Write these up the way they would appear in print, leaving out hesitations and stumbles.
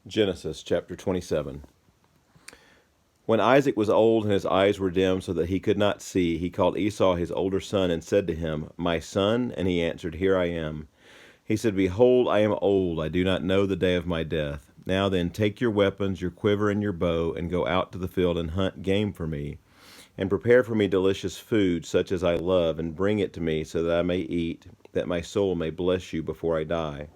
Genesis chapter 27. When Isaac was old and his eyes were dim so that he could not see, he called Esau his older son and said to him, "My son?" And he answered, "Here I am." He said, "Behold, I am old. I do not know the day of my death. Now then, take your weapons, your quiver and your bow, and go out to the field and hunt game for me. And prepare for me delicious food, such as I love, and bring it to me so that I may eat, that my soul may bless you before I die."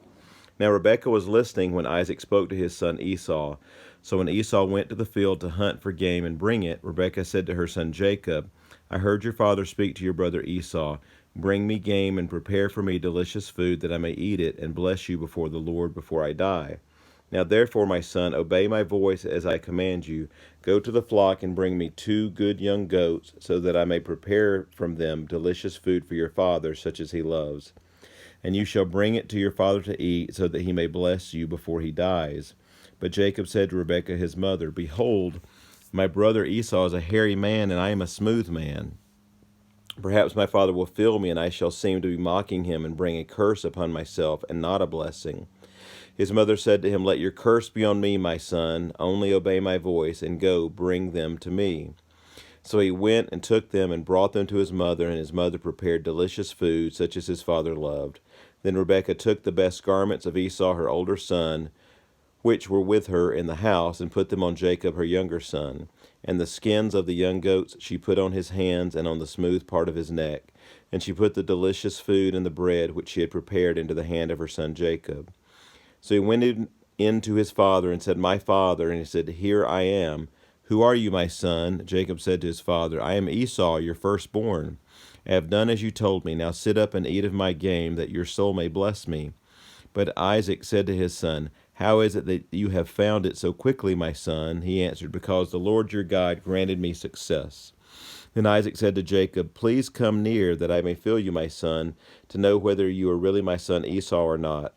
Now Rebekah was listening when Isaac spoke to his son Esau. So when Esau went to the field to hunt for game and bring it, Rebekah said to her son Jacob, "I heard your father speak to your brother Esau. Bring me game and prepare for me delicious food that I may eat it and bless you before the Lord before I die. Now therefore, my son, obey my voice as I command you. Go to the flock and bring me 2 good young goats, so that I may prepare from them delicious food for your father, such as he loves. And you shall bring it to your father to eat, so that he may bless you before he dies." But Jacob said to Rebekah his mother, "Behold, my brother Esau is a hairy man, and I am a smooth man. Perhaps my father will feel me, and I shall seem to be mocking him and bring a curse upon myself, and not a blessing." His mother said to him, "Let your curse be on me, my son. Only obey my voice, and go, bring them to me." So he went and took them and brought them to his mother, and his mother prepared delicious food, such as his father loved. Then Rebekah took the best garments of Esau her older son, which were with her in the house, and put them on Jacob her younger son. And the skins of the young goats she put on his hands and on the smooth part of his neck. And she put the delicious food and the bread which she had prepared into the hand of her son Jacob. So he went in to his father and said, "My father." And he said, "Here I am." "Who are you, my son?" Jacob said to his father, "I am Esau, your firstborn. I have done as you told me. Now sit up and eat of my game, that your soul may bless me." But Isaac said to his son, "How is it that you have found it so quickly, my son?" He answered, "Because the Lord your God granted me success." Then Isaac said to Jacob, "Please come near, that I may feel you, my son, to know whether you are really my son Esau or not."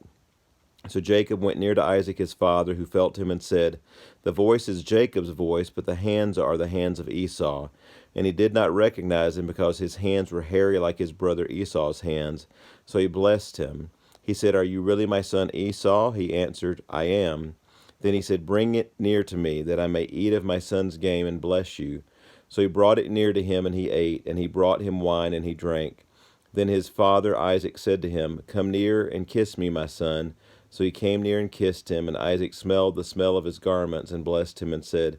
So Jacob went near to Isaac his father, who felt him and said, "The voice is Jacob's voice, but the hands are the hands of Esau." And he did not recognize him, because his hands were hairy like his brother Esau's hands. So he blessed him. He said, "Are you really my son Esau?" He answered, "I am." Then he said, "Bring it near to me, that I may eat of my son's game and bless you." So he brought it near to him, and he ate, and he brought him wine, and he drank. Then his father Isaac said to him, "Come near and kiss me, my son." So he came near and kissed him, and Isaac smelled the smell of his garments and blessed him and said,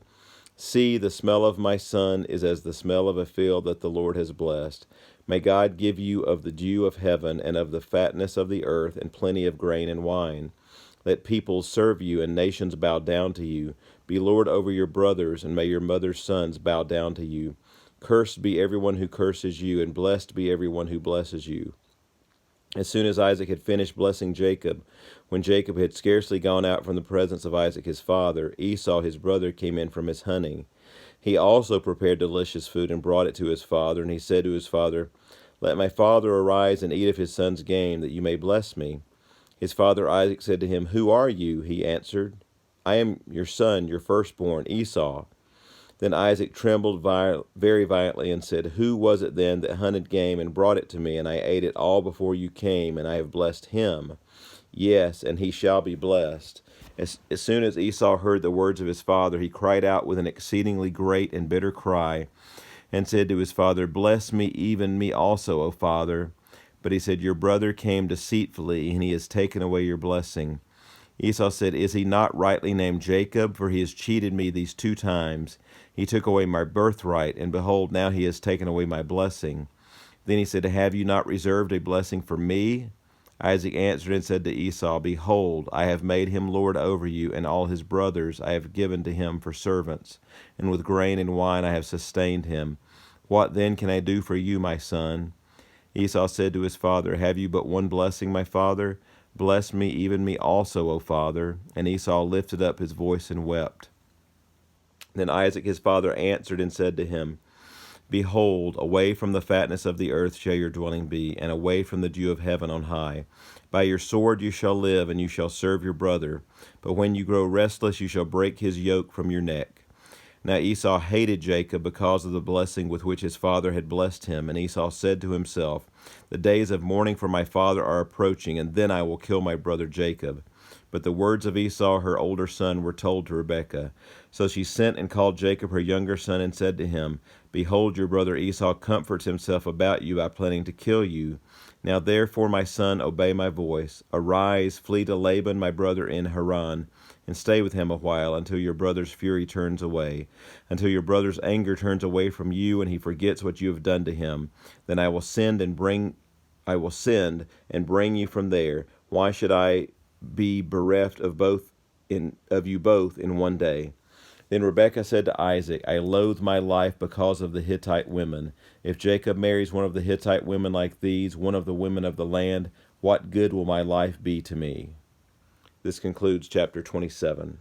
"See, the smell of my son is as the smell of a field that the Lord has blessed. May God give you of the dew of heaven and of the fatness of the earth and plenty of grain and wine. Let peoples serve you and nations bow down to you. Be Lord over your brothers, and may your mother's sons bow down to you. Cursed be everyone who curses you, and blessed be everyone who blesses you." As soon as Isaac had finished blessing Jacob, when Jacob had scarcely gone out from the presence of Isaac his father, Esau his brother came in from his hunting. He also prepared delicious food and brought it to his father, and he said to his father, "Let my father arise and eat of his son's game, that you may bless me." His father Isaac said to him, "Who are you?" He answered, "I am your son, your firstborn, Esau." Then Isaac trembled very violently and said, "Who was it then that hunted game and brought it to me, and I ate it all before you came, and I have blessed him? Yes, and he shall be blessed." As soon as Esau heard the words of his father, he cried out with an exceedingly great and bitter cry, and said to his father, "Bless me, even me also, O father." But he said, "Your brother came deceitfully, and he has taken away your blessing." Esau said, "Is he not rightly named Jacob? For he has cheated me these 2 times. He took away my birthright, and behold, now he has taken away my blessing." Then he said, "Have you not reserved a blessing for me?" Isaac answered and said to Esau, "Behold, I have made him lord over you, and all his brothers I have given to him for servants, and with grain and wine I have sustained him. What then can I do for you, my son?" Esau said to his father, "Have you but one blessing, my father? Bless me, even me also, O father." And Esau lifted up his voice and wept. Then Isaac his father answered and said to him, "Behold, away from the fatness of the earth shall your dwelling be, and away from the dew of heaven on high. By your sword you shall live, and you shall serve your brother. But when you grow restless, you shall break his yoke from your neck." Now Esau hated Jacob because of the blessing with which his father had blessed him, and Esau said to himself, "The days of mourning for my father are approaching, and then I will kill my brother Jacob." But the words of Esau, her older son, were told to Rebekah. So she sent and called Jacob, her younger son, and said to him, Behold, your brother Esau comforts himself about you by planning to kill you. Now therefore, my son, obey my voice. Arise, flee to Laban, my brother in Haran, and stay with him a while until your brother's fury turns away, until your brother's anger turns away from you, and he forgets what you have done to him. Then I will send and bring you from there. Why should I be bereft of you both in one day? Then Rebekah said to Isaac, I loathe my life because of the Hittite women. If Jacob marries one of the Hittite women like these, one of the women of the land, what good will my life be to me? This concludes chapter 27.